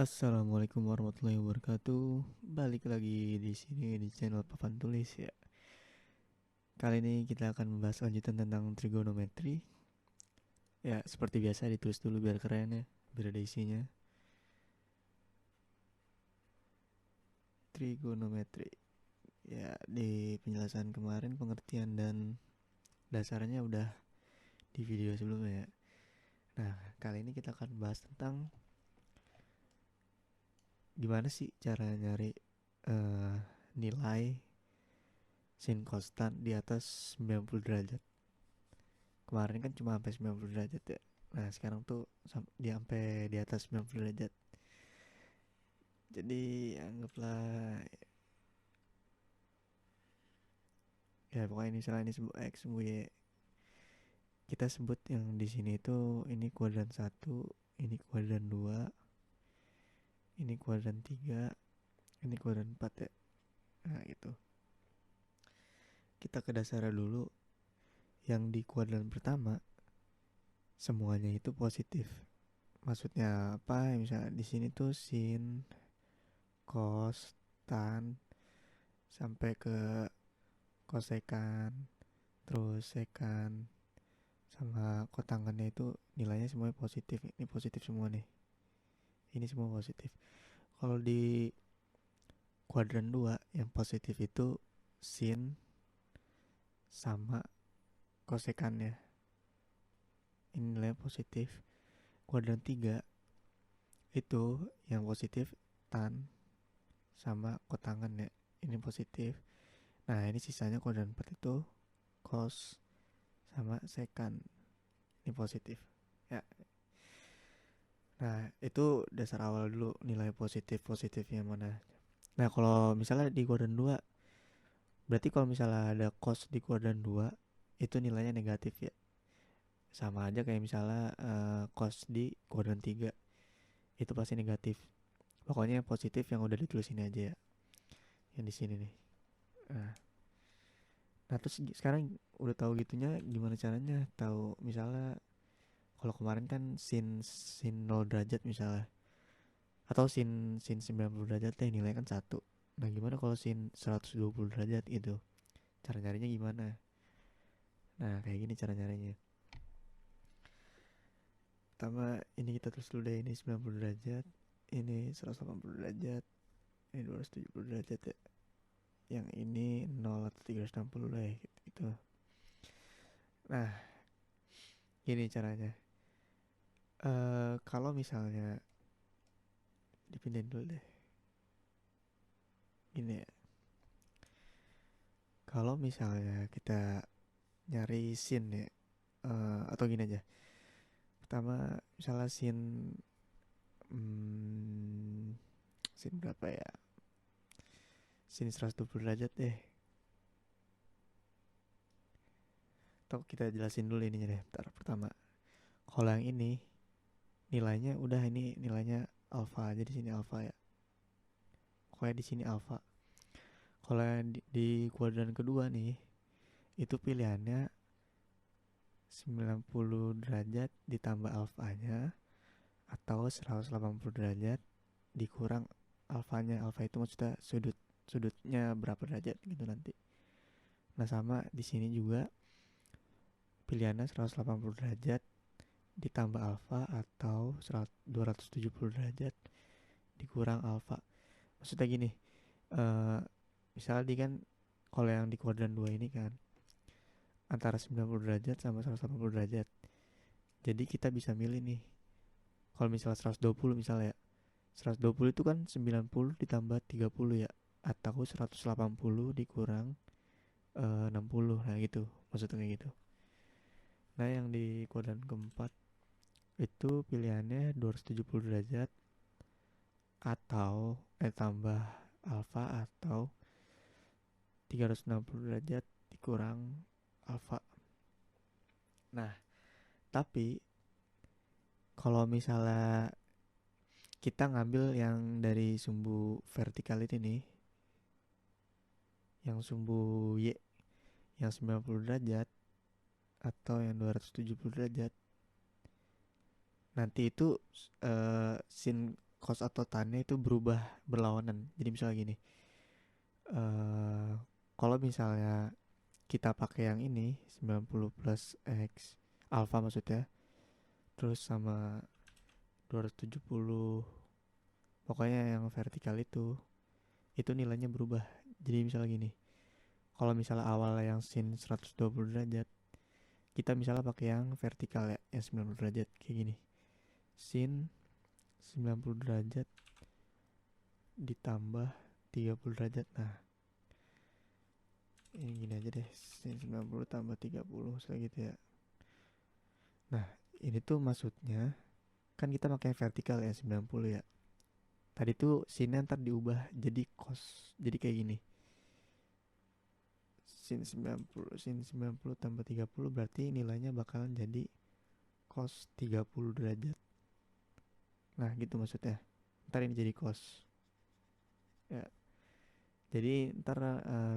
Assalamualaikum warahmatullahi wabarakatuh. Balik lagi di sini di channel Papan Tulis ya. Kali ini kita akan membahas lanjutan tentang trigonometri. Ya, seperti biasa ditulis dulu biar keren ya, biar ada isinya. Trigonometri. Ya, di penjelasan kemarin pengertian dan dasarnya udah di video sebelumnya ya. Nah, kali ini kita akan bahas tentang gimana sih cara nyari nilai sin konstan di atas 90 derajat. Kemarin kan cuma sampai 90 derajat ya. Nah sekarang tuh sampai di atas 90 derajat. Jadi anggaplah ya pokoknya ini misalnya ini sebut X sebut Y. Kita sebut yang di sini itu ini kuadran 1, ini kuadran 2, ini kuadran 3, ini kuadran 4 ya. Nah gitu. Kita ke dasarnya dulu. Yang di kuadran pertama semuanya itu positif. Maksudnya apa? Misalnya di sini tuh sin, cos, tan sampai ke kosekan, terus sekan sama kotangannya itu nilainya semuanya positif. Ini positif semua nih. Ini semua positif. Kalau di kuadran 2 yang positif itu sin sama kosekannya. Ini nilainya positif. Kuadran 3 itu yang positif tan sama kotangannya. Ini positif. Nah, ini sisanya kuadran 4 itu cos sama sekan. Ini positif. Ya. Nah, itu dasar awal dulu nilai positifnya mana. Nah, kalau misalnya di kuadran 2, berarti kalau misalnya ada cos di kuadran 2, itu nilainya negatif ya. Sama aja kayak misalnya cos di kuadran 3, itu pasti negatif. Pokoknya yang positif yang udah ditulis ini aja ya. Yang di sini nih. Nah, terus sekarang udah tahu gitunya gimana caranya tahu misalnya kalau kemarin kan sin 0 derajat misalnya atau sin 90 derajat deh nilainya kan 1. Nah, gimana kalau sin 120 derajat gitu? Cara nyarinya gimana? Nah, kayak gini cara nyarinya. Pertama, ini kita tulis dulu deh, ini 90 derajat, ini 180 derajat, ini 270 derajat ya. Yang ini 0 atau 360 lah ya, gitu. Nah, gini caranya. Kalau misalnya dipindahin dulu deh. Gini ya. Kalau misalnya kita nyari sin ya, atau gini aja. Pertama, misalnya sin berapa ya? Sin 120 derajat deh. Atau kita jelasin dulu ininya deh. Bentar, pertama. Kalau yang ini nilainya udah ini nilainya alfa aja di sini alfa ya. Pokoknya di sini alfa. Kalau yang di kuadran kedua nih, itu pilihannya 90 derajat ditambah alfanya atau 180 derajat dikurang alfanya. Alfa itu maksudnya sudutnya berapa derajat gitu nanti. Nah, sama di sini juga pilihannya 180 derajat ditambah alfa atau 270 derajat dikurang alfa. Maksudnya gini, misalnya di kan kalau yang di kuadran 2 ini kan antara 90 derajat sama 180 derajat. Jadi kita bisa milih nih. Kalau misalnya 120 misalnya ya. 120 itu kan 90 ditambah 30 ya. Atau 180 dikurang 60. Nah gitu. Maksudnya kayak gitu. Nah yang di kuadran keempat itu pilihannya 270 derajat atau tambah alfa atau 360 derajat dikurang alfa. Nah, tapi kalau misalnya kita ngambil yang dari sumbu vertikal ini nih, yang sumbu Y, yang 90 derajat atau yang 270 derajat, nanti itu sin cos atau tannya itu berubah berlawanan. Jadi misalnya gini, kalau misalnya kita pakai yang ini 90 plus X alpha maksudnya, terus sama 270, pokoknya yang vertikal itu nilainya berubah. Jadi misalnya gini, kalau misalnya awal yang sin 120 derajat, kita misalnya pakai yang vertikal ya, yang 90 derajat kayak gini. Sin 90 derajat ditambah 30 derajat. Nah, ini gini aja deh, sin 90 tambah 30 gitu ya. Nah, ini tuh maksudnya kan kita pakai vertikal ya 90 ya. Tadi tuh sinnya ntar diubah jadi cos. Jadi kayak gini. Sin 90 tambah 30 berarti nilainya bakalan jadi cos 30 derajat. Nah, gitu maksudnya. Ntar ini jadi cos. Ya. Jadi ntar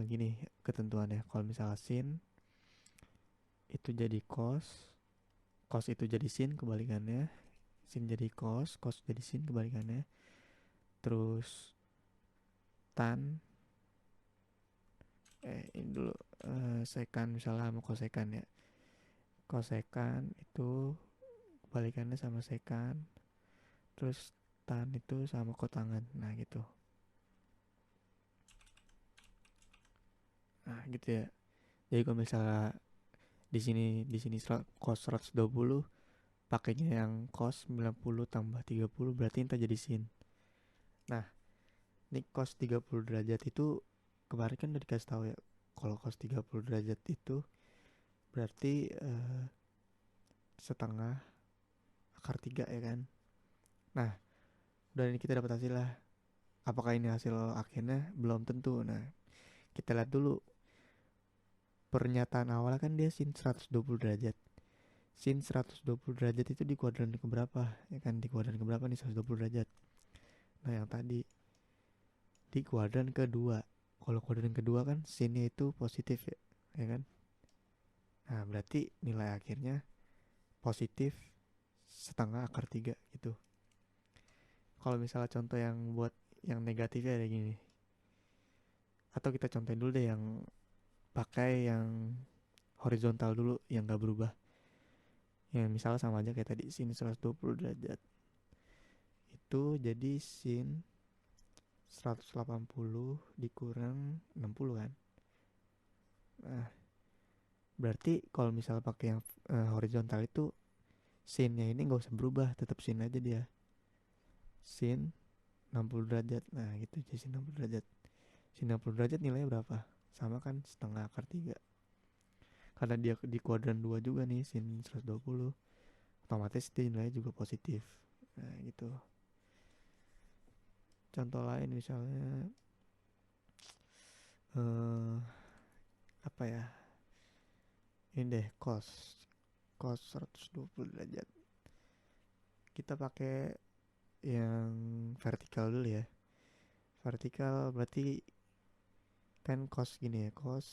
gini ketentuannya. Kalau misalnya sin itu jadi cos, cos itu jadi sin kebalikannya, sin jadi cos, cos jadi sin kebalikannya. Terus tan ini dulu sekan misalnya sama kosekan ya. Kosekan itu kebalikannya sama sekan. Terus tan itu sama kotangan. Nah, gitu. Nah, gitu ya. Jadi kalau misalnya di sini cos 120 pakainya yang cos 90 tambah 30 berarti ntar jadi sin. Nah, ini cos 30 derajat itu kemarin kan udah dikasih tahu ya. Kalau cos 30 derajat itu berarti setengah akar 3 ya kan. Nah, udah ini kita dapat hasil lah. Apakah ini hasil akhirnya? Belum tentu. Nah, kita lihat dulu. Pernyataan awal kan dia sin 120 derajat. Sin 120 derajat itu di kuadran keberapa? Ya kan, di kuadran keberapa nih 120 derajat? Nah, yang tadi di kuadran kedua. Kalau kuadran kedua kan sinnya itu positif ya kan? Nah, berarti nilai akhirnya positif setengah akar 3 gitu. Kalau misalnya contoh yang buat yang negatifnya ada gini. Atau kita contohin dulu deh yang pakai yang horizontal dulu yang gak berubah. Yang misalnya sama aja kayak tadi sin 120 derajat. Itu jadi sin 180 dikurang 60 kan. Nah, berarti kalau misalnya pakai yang horizontal itu sinnya ini nggak usah berubah, tetap sin aja dia. Sin 60 derajat. Nah, gitu jadi sin 60 derajat. Sin 60 derajat nilainya berapa? Sama kan setengah akar 3. Karena dia di kuadran 2 juga nih sin 120. Otomatis dia nilainya juga positif. Nah, gitu. Contoh lain misalnya apa ya? Ini deh cos 120 derajat. Kita pakai yang vertikal dulu ya. Vertikal berarti kan cos gini ya, cos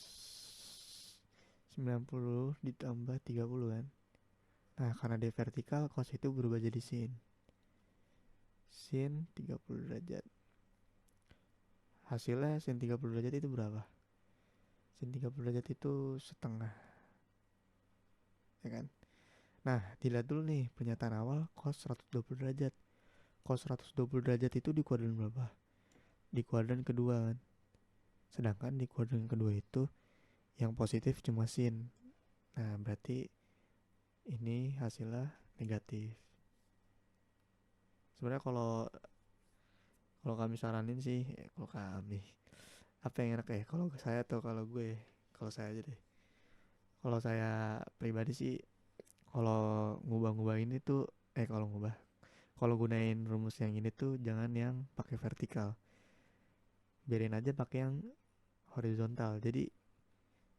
90 ditambah 30 kan. Nah, karena dia vertikal, cos itu berubah jadi sin. Sin 30 derajat. Hasilnya sin 30 derajat itu berapa? Sin 30 derajat itu setengah. Ya kan? Nah, dilihat dulu nih pernyataan awal cos 120 derajat. Cos 120 derajat itu di kuadran berapa? Di kuadran kedua kan. Sedangkan di kuadran kedua itu yang positif cuma sin. Nah, berarti ini hasilnya negatif. Sebenarnya kalau kami saranin sih, kalau kami apa yang enak ya? Kalau saya atau kalau gue? Kalau saya aja deh. Kalau saya pribadi sih, kalau ngubah-ngubah ini tuh, kalau gunain rumus yang ini tuh jangan yang pakai vertikal. Biarin aja pakai yang horizontal. Jadi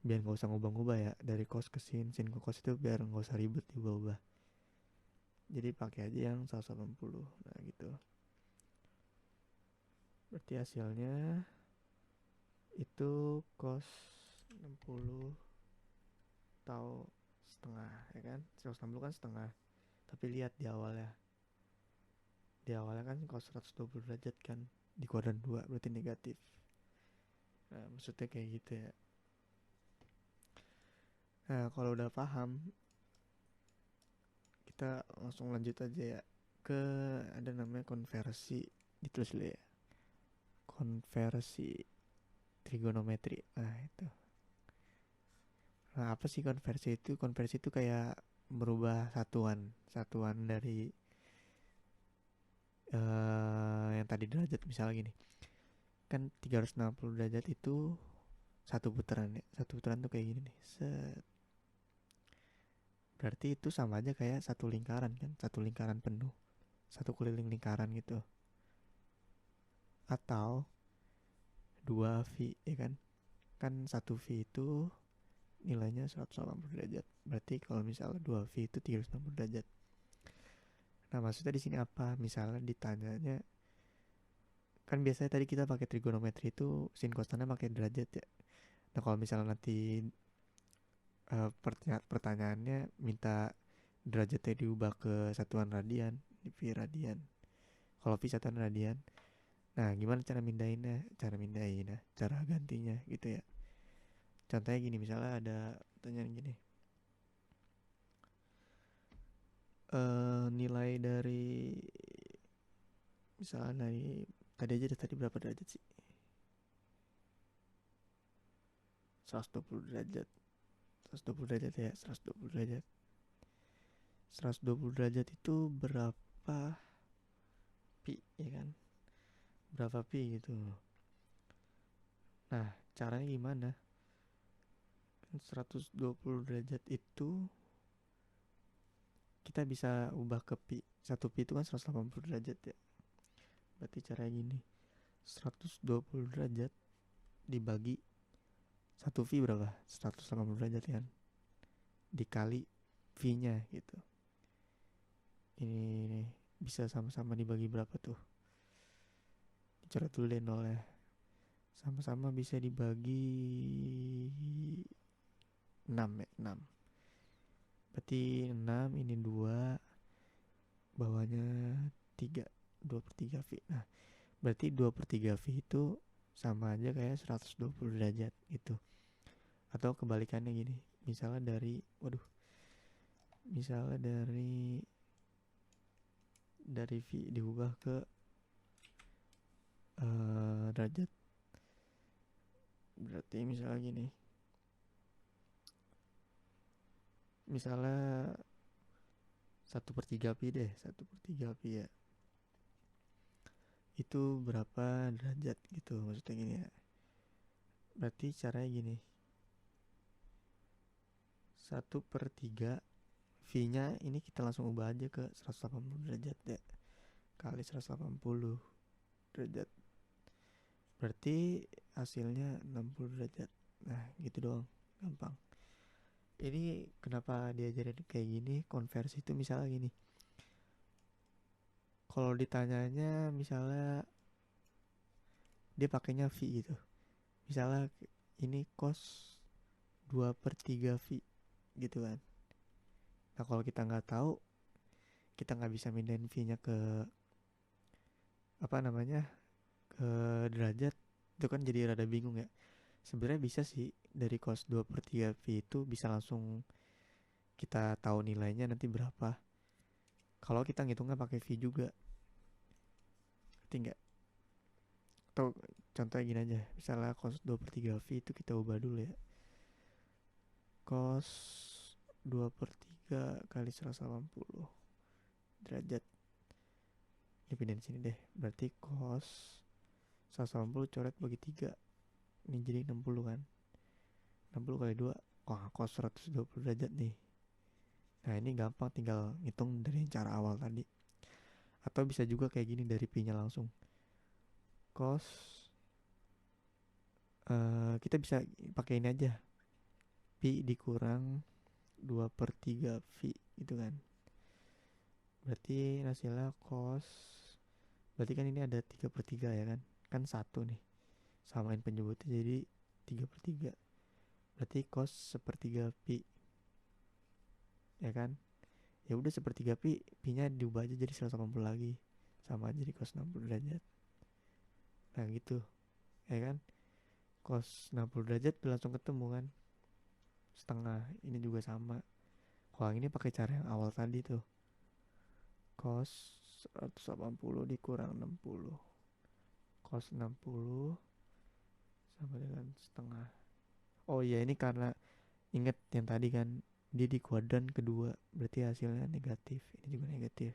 biar nggak usah ngubah-ngubah ya dari cos ke sin ke cos itu biar nggak usah ribet diubah-ubah. Jadi pakai aja yang 180. Nah, gitu. Berarti hasilnya itu cos 60 atau setengah, ya kan? 160 kan setengah. Tapi lihat di awalnya. Di awalnya kan kalau 120 derajat kan di kuadran 2 berarti negatif. Nah, maksudnya kayak gitu ya. Nah, kalau udah paham, kita langsung lanjut aja ya ke ada namanya konversi, ditulis dulu ya. Konversi trigonometri. Nah, itu. Nah, apa sih konversi itu? Konversi itu kayak merubah satuan dari yang tadi derajat, misalnya gini. Kan 360 derajat itu satu putaran ya. Satu putaran tuh kayak gini nih. Set. Berarti itu sama aja kayak satu lingkaran kan, satu lingkaran penuh, satu keliling lingkaran gitu. Atau 2V ya kan. Kan 1V itu nilainya 180 derajat. Berarti kalau misalnya 2V itu 360 derajat. Nah, maksudnya di sini apa? Misalnya ditanyanya, kan biasanya tadi kita pakai trigonometri itu sin kosannya pakai derajat ya. Nah, kalau misalnya nanti pertanyaannya minta derajatnya diubah ke satuan radian, di V radian. Kalau V satuan radian, nah gimana cara mindahinnya? Cara gantinya gitu ya. Contohnya gini, misalnya ada pertanyaan gini. Nilai dari misalnya tadi aja tadi berapa derajat sih? 120 derajat. 120 derajat ya, 120 derajat. 120 derajat itu berapa pi ya kan? Berapa pi gitu. Nah, caranya gimana? Kan 120 derajat itu kita bisa ubah ke pi. 1 pi itu kan 180 derajat ya. Berarti caranya gini. 120 derajat dibagi 1 V berapa? 180 derajat kan? Dikali V-nya gitu. Ini bisa sama-sama dibagi berapa tuh? Dicoret dulu deh nolnya. Sama-sama bisa dibagi 6 ya, 6. Berarti 6 ini 2, bawahnya 3, 2 per 3 V. Nah, berarti 2 per 3 V itu sama aja kayak 120 derajat gitu. Atau kebalikannya gini, misalnya dari V diubah ke derajat. Berarti misalnya gini, misalnya 1 per 3 pi deh, 1 per 3 pi ya, itu berapa derajat gitu, maksudnya gini ya. Berarti caranya gini, 1 per 3 V nya ini kita langsung ubah aja ke 180 derajat ya, kali 180 derajat, berarti hasilnya 60 derajat. Nah gitu doang, gampang. Ini kenapa diajarin kayak gini, konversi itu misalnya gini, kalau ditanyanya misalnya dia pakainya V gitu, misalnya ini cos 2 per 3 V gitu kan. Nah kalau kita nggak tahu, kita nggak bisa mindahin V nya ke apa namanya, ke derajat, itu kan jadi rada bingung ya. Sebenarnya bisa sih, dari cos 2 per 3 V itu bisa langsung kita tahu nilainya nanti berapa kalau kita ngitungnya pakai V juga. Ngerti nggak? Atau contohnya gini aja, misalnya cos 2 per 3 V itu kita ubah dulu ya. Cos 2 per 3 kali 180 derajat. Ini pindahin sini deh. Berarti cos 180 coret bagi 3. Ini jadi 60 kan. 60 kali 2. Wah, cos 120 derajat nih. Nah ini gampang, tinggal ngitung dari cara awal tadi. Atau bisa juga kayak gini, dari pi nya langsung. Cos kita bisa pakai ini aja, pi dikurang 2 per 3 V gitu kan. Berarti hasilnya cos, berarti kan ini ada 3 per 3 ya kan. Kan 1 nih, samain penyebutnya jadi 3 per 3. Berarti cos sepertiga pi. ya kan? Ya udah sepertiga pi, pi-nya diubah aja jadi 180 lagi. Sama aja di cos 60 derajat. Nah gitu, ya kan? Cos 60 derajat langsung ketemu kan? Setengah, ini juga sama. Kalau yang ini pakai cara yang awal tadi tuh. Cos 180 dikurang 60. Cos 60 sama dengan setengah. Oh iya, ini karena inget yang tadi kan, dia di kuadran kedua, berarti hasilnya negatif. Ini juga negatif.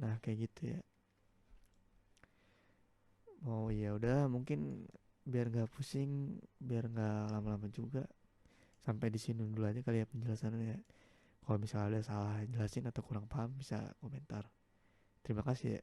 Nah kayak gitu ya. Oh iya udah, mungkin biar nggak pusing, biar nggak lama-lama juga, sampai di sini dulu aja kali ya penjelasannya. Kalau misalnya ada salah jelasin atau kurang paham bisa komentar. Terima kasih ya.